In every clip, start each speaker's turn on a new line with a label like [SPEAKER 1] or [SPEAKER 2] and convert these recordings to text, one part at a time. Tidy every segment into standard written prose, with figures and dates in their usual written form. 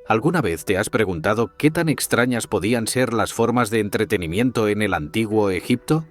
[SPEAKER 1] ¿Alguna vez te has preguntado qué tan extrañas podían ser las formas de entretenimiento en el antiguo Egipto?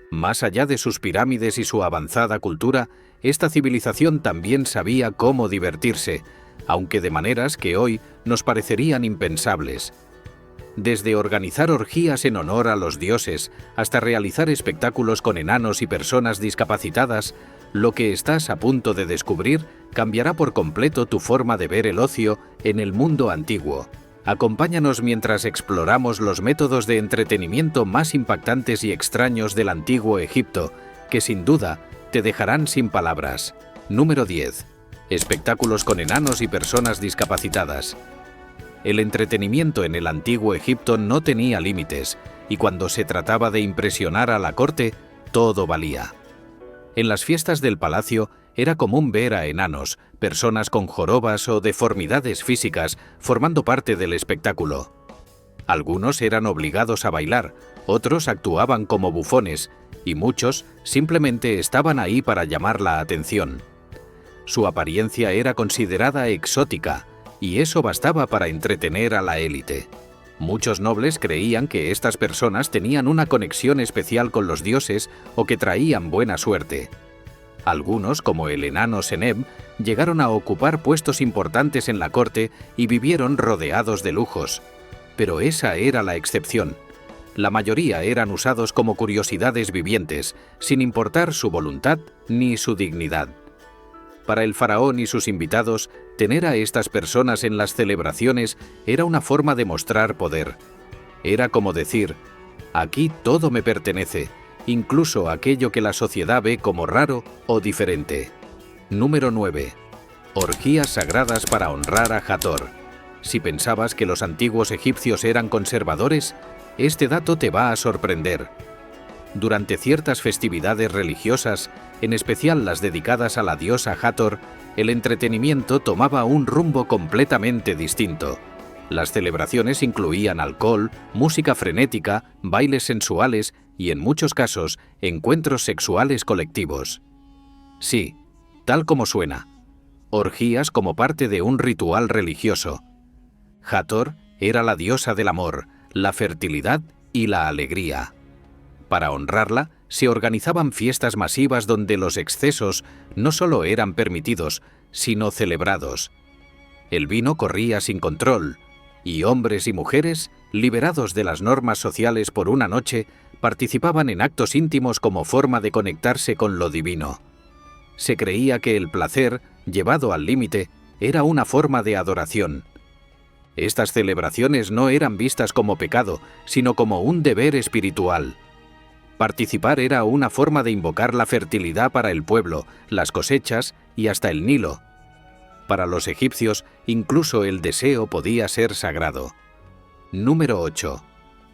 [SPEAKER 1] Más allá de sus pirámides y su avanzada cultura, esta civilización también sabía cómo divertirse, aunque de maneras que hoy nos parecerían impensables. Desde organizar orgías en honor a los dioses hasta realizar espectáculos con enanos y personas discapacitadas, lo que estás a punto de descubrir cambiará por completo tu forma de ver el ocio en el mundo antiguo. Acompáñanos mientras exploramos los métodos de entretenimiento más impactantes y extraños del antiguo Egipto, que sin duda te dejarán sin palabras. Número 10. Espectáculos con enanos y personas discapacitadas. El entretenimiento en el antiguo Egipto no tenía límites, y cuando se trataba de impresionar a la corte, todo valía. En las fiestas del palacio era común ver a enanos, personas con jorobas o deformidades físicas formando parte del espectáculo. Algunos eran obligados a bailar, otros actuaban como bufones, y muchos simplemente estaban ahí para llamar la atención. Su apariencia era considerada exótica, y eso bastaba para entretener a la élite. Muchos nobles creían que estas personas tenían una conexión especial con los dioses o que traían buena suerte. Algunos, como el enano Seneb, llegaron a ocupar puestos importantes en la corte y vivieron rodeados de lujos. Pero esa era la excepción. La mayoría eran usados como curiosidades vivientes, sin importar su voluntad ni su dignidad. Para el faraón y sus invitados, tener a estas personas en las celebraciones era una forma de mostrar poder. Era como decir, aquí todo me pertenece, incluso aquello que la sociedad ve como raro o diferente. Número 9. Orgías sagradas para honrar a Hathor. Si pensabas que los antiguos egipcios eran conservadores, este dato te va a sorprender. Durante ciertas festividades religiosas, en especial las dedicadas a la diosa Hathor, el entretenimiento tomaba un rumbo completamente distinto. Las celebraciones incluían alcohol, música frenética, bailes sensuales y, en muchos casos, encuentros sexuales colectivos. Sí, tal como suena. Orgías como parte de un ritual religioso. Hathor era la diosa del amor, la fertilidad y la alegría. Para honrarla, se organizaban fiestas masivas donde los excesos no solo eran permitidos, sino celebrados. El vino corría sin control, y hombres y mujeres, liberados de las normas sociales por una noche, participaban en actos íntimos como forma de conectarse con lo divino. Se creía que el placer, llevado al límite, era una forma de adoración. Estas celebraciones no eran vistas como pecado, sino como un deber espiritual. Participar era una forma de invocar la fertilidad para el pueblo, las cosechas y hasta el Nilo. Para los egipcios, incluso el deseo podía ser sagrado. Número 8.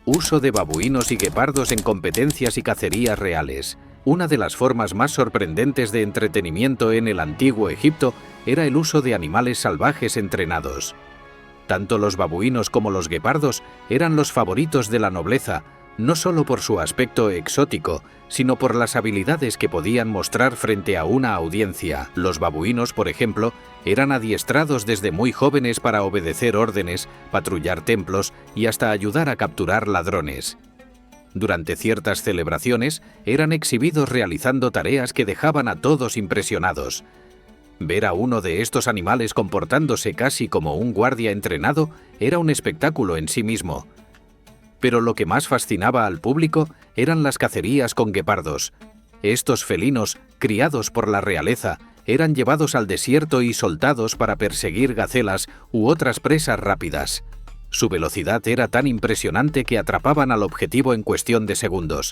[SPEAKER 1] Uso de babuinos y guepardos en competencias y cacerías reales. Una de las formas más sorprendentes de entretenimiento en el antiguo Egipto era el uso de animales salvajes entrenados. Tanto los babuinos como los guepardos eran los favoritos de la nobleza, no solo por su aspecto exótico, sino por las habilidades que podían mostrar frente a una audiencia. Los babuinos, por ejemplo, eran adiestrados desde muy jóvenes para obedecer órdenes, patrullar templos y hasta ayudar a capturar ladrones. Durante ciertas celebraciones, eran exhibidos realizando tareas que dejaban a todos impresionados. Ver a uno de estos animales comportándose casi como un guardia entrenado era un espectáculo en sí mismo. Pero lo que más fascinaba al público eran las cacerías con guepardos. Estos felinos, criados por la realeza, eran llevados al desierto y soltados para perseguir gacelas u otras presas rápidas. Su velocidad era tan impresionante que atrapaban al objetivo en cuestión de segundos.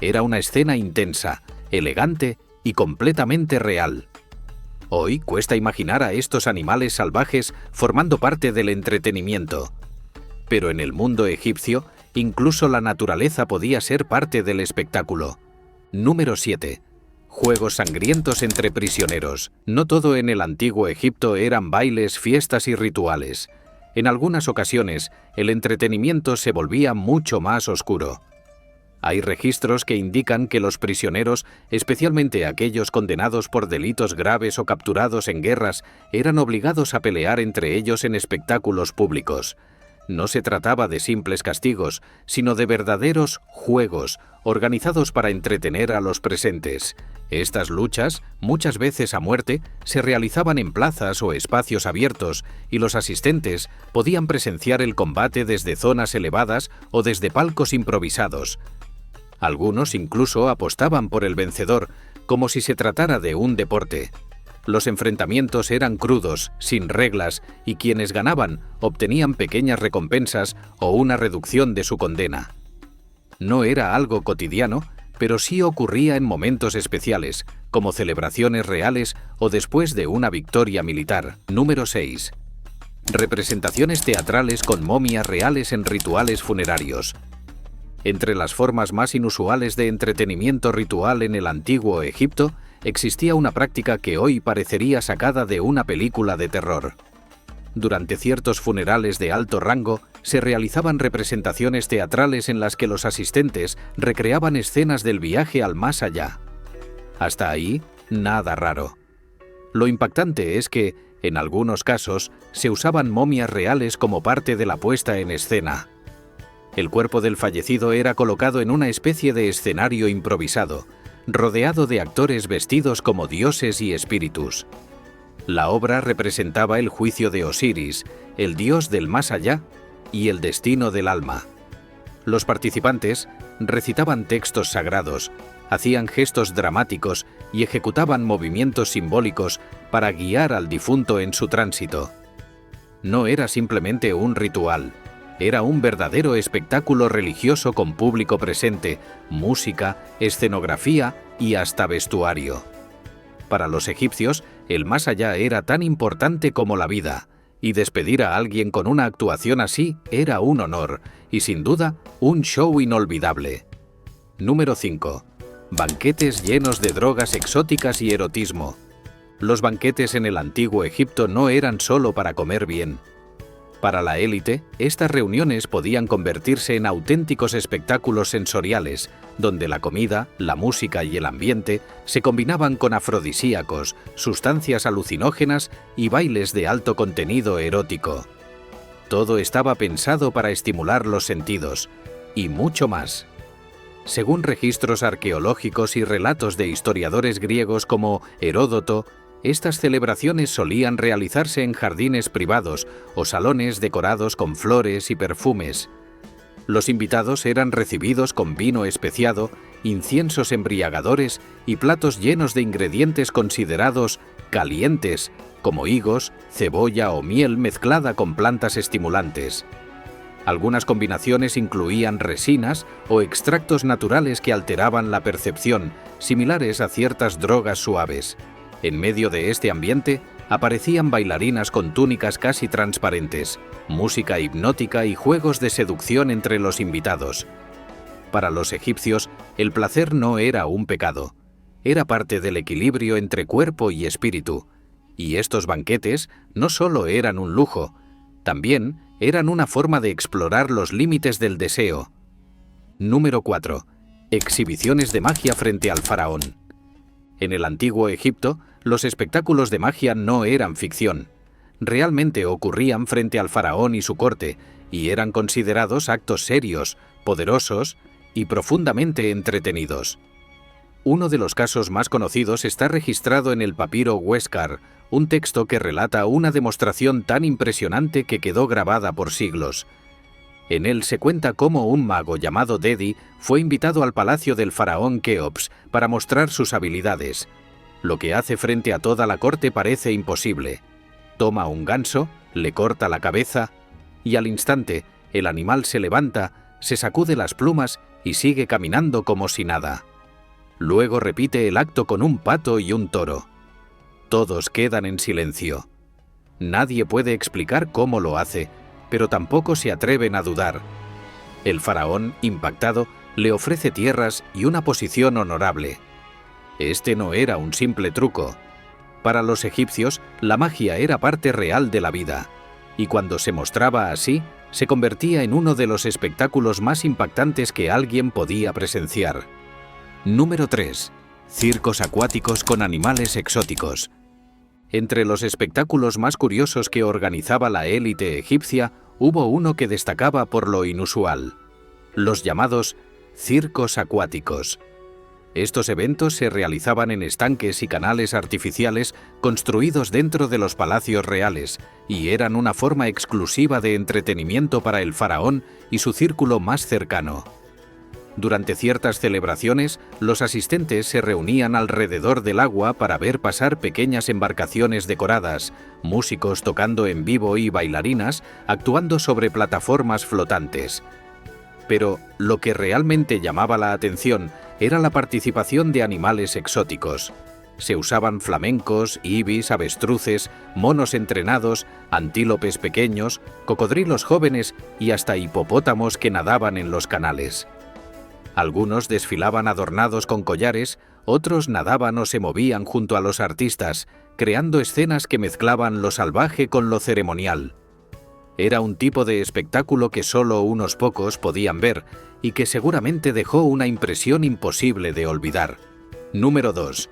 [SPEAKER 1] Era una escena intensa, elegante y completamente real. Hoy cuesta imaginar a estos animales salvajes formando parte del entretenimiento. Pero en el mundo egipcio, incluso la naturaleza podía ser parte del espectáculo. Número 7. Juegos sangrientos entre prisioneros. No todo en el antiguo Egipto eran bailes, fiestas y rituales. En algunas ocasiones, el entretenimiento se volvía mucho más oscuro. Hay registros que indican que los prisioneros, especialmente aquellos condenados por delitos graves o capturados en guerras, eran obligados a pelear entre ellos en espectáculos públicos. No se trataba de simples castigos, sino de verdaderos juegos, organizados para entretener a los presentes. Estas luchas, muchas veces a muerte, se realizaban en plazas o espacios abiertos, y los asistentes podían presenciar el combate desde zonas elevadas o desde palcos improvisados. Algunos incluso apostaban por el vencedor, como si se tratara de un deporte. Los enfrentamientos eran crudos, sin reglas, y quienes ganaban obtenían pequeñas recompensas o una reducción de su condena. No era algo cotidiano, pero sí ocurría en momentos especiales, como celebraciones reales o después de una victoria militar. Número 6. Representaciones teatrales con momias reales en rituales funerarios. Entre las formas más inusuales de entretenimiento ritual en el antiguo Egipto, existía una práctica que hoy parecería sacada de una película de terror. Durante ciertos funerales de alto rango, se realizaban representaciones teatrales en las que los asistentes recreaban escenas del viaje al más allá. Hasta ahí, nada raro. Lo impactante es que, en algunos casos, se usaban momias reales como parte de la puesta en escena. El cuerpo del fallecido era colocado en una especie de escenario improvisado, rodeado de actores vestidos como dioses y espíritus. La obra representaba el juicio de Osiris, el dios del más allá, y el destino del alma. Los participantes recitaban textos sagrados, hacían gestos dramáticos y ejecutaban movimientos simbólicos para guiar al difunto en su tránsito. No era simplemente un ritual, era un verdadero espectáculo religioso con público presente, música, escenografía y hasta vestuario. Para los egipcios, el más allá era tan importante como la vida, y despedir a alguien con una actuación así era un honor, y sin duda, un show inolvidable. Número 5. Banquetes llenos de drogas exóticas y erotismo. Los banquetes en el antiguo Egipto no eran solo para comer bien. Para la élite, estas reuniones podían convertirse en auténticos espectáculos sensoriales, donde la comida, la música y el ambiente se combinaban con afrodisíacos, sustancias alucinógenas y bailes de alto contenido erótico. Todo estaba pensado para estimular los sentidos, y mucho más. Según registros arqueológicos y relatos de historiadores griegos como Heródoto, estas celebraciones solían realizarse en jardines privados o salones decorados con flores y perfumes. Los invitados eran recibidos con vino especiado, inciensos embriagadores y platos llenos de ingredientes considerados calientes, como higos, cebolla o miel mezclada con plantas estimulantes. Algunas combinaciones incluían resinas o extractos naturales que alteraban la percepción, similares a ciertas drogas suaves. En medio de este ambiente, aparecían bailarinas con túnicas casi transparentes, música hipnótica y juegos de seducción entre los invitados. Para los egipcios, el placer no era un pecado, era parte del equilibrio entre cuerpo y espíritu, y estos banquetes no solo eran un lujo, también eran una forma de explorar los límites del deseo. Número 4. Exhibiciones de magia frente al faraón. En el antiguo Egipto, los espectáculos de magia no eran ficción. Realmente ocurrían frente al faraón y su corte, y eran considerados actos serios, poderosos y profundamente entretenidos. Uno de los casos más conocidos está registrado en el papiro Huéscar, un texto que relata una demostración tan impresionante que quedó grabada por siglos. En él se cuenta cómo un mago llamado Dedi fue invitado al palacio del faraón Keops para mostrar sus habilidades. Lo que hace frente a toda la corte parece imposible. Toma un ganso, le corta la cabeza y al instante el animal se levanta, se sacude las plumas y sigue caminando como si nada. Luego repite el acto con un pato y un toro. Todos quedan en silencio. Nadie puede explicar cómo lo hace, pero tampoco se atreven a dudar. El faraón, impactado, le ofrece tierras y una posición honorable. Este no era un simple truco. Para los egipcios, la magia era parte real de la vida, y cuando se mostraba así, se convertía en uno de los espectáculos más impactantes que alguien podía presenciar. Número 3. Circos acuáticos con animales exóticos. Entre los espectáculos más curiosos que organizaba la élite egipcia, hubo uno que destacaba por lo inusual: los llamados circos acuáticos. Estos eventos se realizaban en estanques y canales artificiales construidos dentro de los palacios reales y eran una forma exclusiva de entretenimiento para el faraón y su círculo más cercano. Durante ciertas celebraciones, los asistentes se reunían alrededor del agua para ver pasar pequeñas embarcaciones decoradas, músicos tocando en vivo y bailarinas actuando sobre plataformas flotantes. Pero lo que realmente llamaba la atención era la participación de animales exóticos. Se usaban flamencos, ibis, avestruces, monos entrenados, antílopes pequeños, cocodrilos jóvenes y hasta hipopótamos que nadaban en los canales. Algunos desfilaban adornados con collares, otros nadaban o se movían junto a los artistas, creando escenas que mezclaban lo salvaje con lo ceremonial. Era un tipo de espectáculo que solo unos pocos podían ver y que seguramente dejó una impresión imposible de olvidar. Número 2.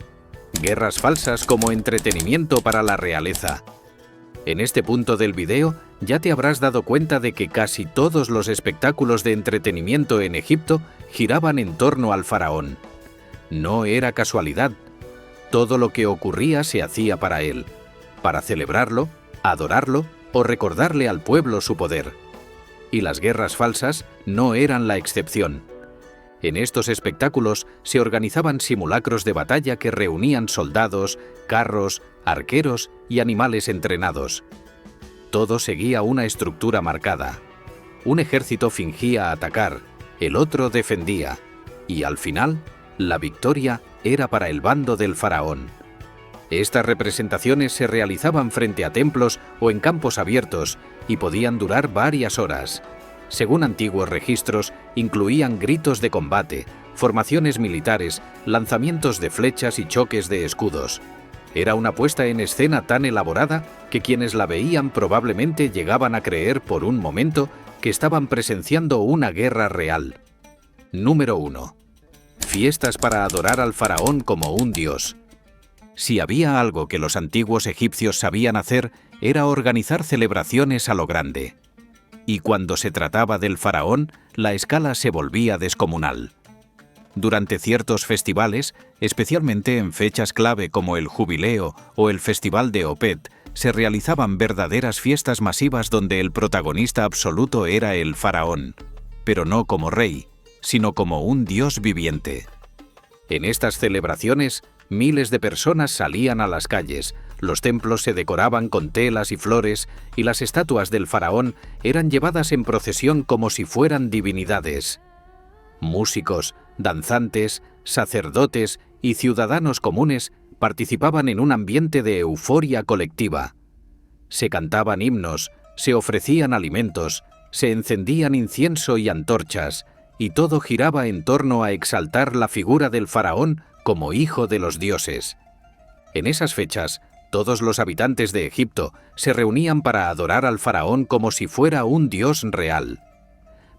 [SPEAKER 1] Guerras falsas como entretenimiento para la realeza. En este punto del video ya te habrás dado cuenta de que casi todos los espectáculos de entretenimiento en Egipto giraban en torno al faraón. No era casualidad. Todo lo que ocurría se hacía para él, para celebrarlo, adorarlo o recordarle al pueblo su poder. Y las guerras falsas no eran la excepción. En estos espectáculos se organizaban simulacros de batalla que reunían soldados, carros, arqueros y animales entrenados. Todo seguía una estructura marcada. Un ejército fingía atacar, el otro defendía, y al final, la victoria era para el bando del faraón. Estas representaciones se realizaban frente a templos o en campos abiertos y podían durar varias horas. Según antiguos registros, incluían gritos de combate, formaciones militares, lanzamientos de flechas y choques de escudos. Era una puesta en escena tan elaborada que quienes la veían probablemente llegaban a creer por un momento que estaban presenciando una guerra real. Número 1. Fiestas para adorar al faraón como un dios. Si había algo que los antiguos egipcios sabían hacer, era organizar celebraciones a lo grande. Y cuando se trataba del faraón, la escala se volvía descomunal. Durante ciertos festivales, especialmente en fechas clave como el Jubileo o el Festival de Opet, se realizaban verdaderas fiestas masivas donde el protagonista absoluto era el faraón, pero no como rey, sino como un dios viviente. En estas celebraciones, miles de personas salían a las calles, los templos se decoraban con telas y flores y las estatuas del faraón eran llevadas en procesión como si fueran divinidades. Músicos, danzantes, sacerdotes y ciudadanos comunes participaban en un ambiente de euforia colectiva. Se cantaban himnos, se ofrecían alimentos, se encendían incienso y antorchas, y todo giraba en torno a exaltar la figura del faraón como hijo de los dioses. En esas fechas, todos los habitantes de Egipto se reunían para adorar al faraón como si fuera un dios real.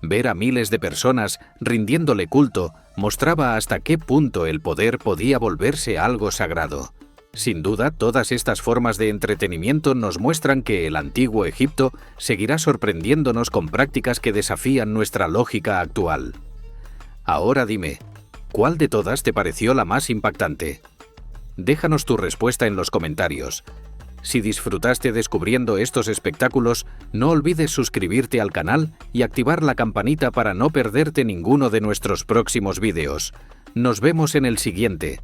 [SPEAKER 1] Ver a miles de personas rindiéndole culto mostraba hasta qué punto el poder podía volverse algo sagrado. Sin duda, todas estas formas de entretenimiento nos muestran que el antiguo Egipto seguirá sorprendiéndonos con prácticas que desafían nuestra lógica actual. Ahora dime, ¿cuál de todas te pareció la más impactante? Déjanos tu respuesta en los comentarios. Si disfrutaste descubriendo estos espectáculos, no olvides suscribirte al canal y activar la campanita para no perderte ninguno de nuestros próximos vídeos. Nos vemos en el siguiente.